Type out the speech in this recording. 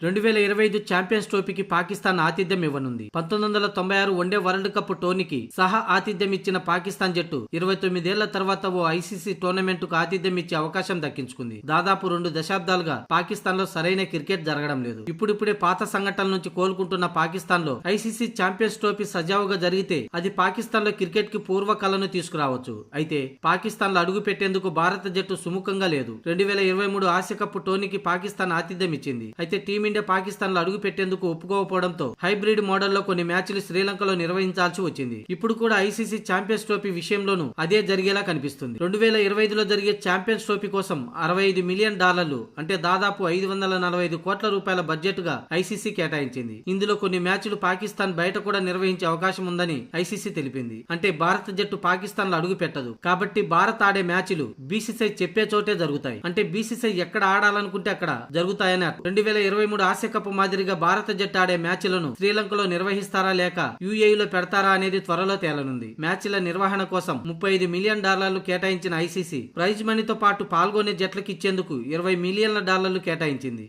2025 champions ట్రోఫీకి Pakistan ఆతిథ్యం ఇవ్వనుంది. 1996 one day world cup టోర్నీకి సహా ఆతిథ్యం ఇచ్చిన పాకిస్తాన్ జట్టు 29 ఏళ్ల తర్వాత ఓ ఐసీసీ టోర్నమెంట్ కు ఆతిథ్యం ఇచ్చే అవకాశం దక్కించుకుంది. దాదాపు 2 దశాబ్దాలుగా పాకిస్తాన్ లో సరైన క్రికెట్ జరగడం లేదు. ఇప్పుడిప్పుడే పాత సంఘటనల నుంచి కోలుకుంటున్న పాకిస్తాన్ లో ఐసీసీ ఛాంపియన్స్ ట్రోఫీ సజావుగా జరిగితే అది పాకిస్తాన్ లో క్రికెట్ కి పూర్వకళను తీసుకురావచ్చు. అయితే పాకిస్తాన్ లో అడుగు పెట్టేందుకు భారత జట్టు సుముఖంగా లేదు. 2023 ఆసియా కప్ టోర్నీకి పాకిస్తాన్ ఆతిథ్యం ఇచ్చింది. అయితే టీమిండియా పాకిస్తాన్ లో అడుగు పెట్టేందుకు ఒప్పుకోకపోవడంతో హైబ్రిడ్ మోడల్లో కొన్ని మ్యాచ్లు శ్రీలంకలో నిర్వహించాల్సి వచ్చింది. ఇప్పుడు కూడా ఐసీసీ ఛాంపియన్స్ ట్రోఫీ విషయంలోనూ అదే జరిగేలా కనిపిస్తుంది. 2025లో జరిగే ఛాంపియన్స్ ట్రోఫీ కోసం $65 మిలియన్ అంటే దాదాపు 545 కోట్ల రూపాయల బడ్జెట్ గా ఐసీసీ కేటాయించింది. ఇందులో కొన్ని మ్యాచ్లు పాకిస్తాన్ బయట కూడా నిర్వహించే అవకాశం ఉందని ఐసీసీ తెలిపింది. అంటే భారత జట్టు పాకిస్తాన్ లో అడుగు పెట్టదు కాబట్టి భారత్ ఆడే మ్యాచ్లు బీసీసీ చెప్పే చోటే జరుగుతాయి. అంటే బీసీసీ ఎక్కడ ఆడాలనుకుంటే అక్కడ జరుగుతాయని అర్థం. 2023 ఆసియా కప్ మాదిరిగా భారత జట్టు ఆడే మ్యాచ్లను శ్రీలంకలో నిర్వహిస్తారా లేక యూఏఈలో పెడతారా అనేది త్వరలో తేలనుంది. మ్యాచ్ల నిర్వహణ కోసం $35 మిలియన్ కేటాయించిన ఐసీసీ ప్రైజ్ మనీతో పాటు పాల్గొనే జట్లకు ఇచ్చేందుకు $20 మిలియన్ కేటాయించింది.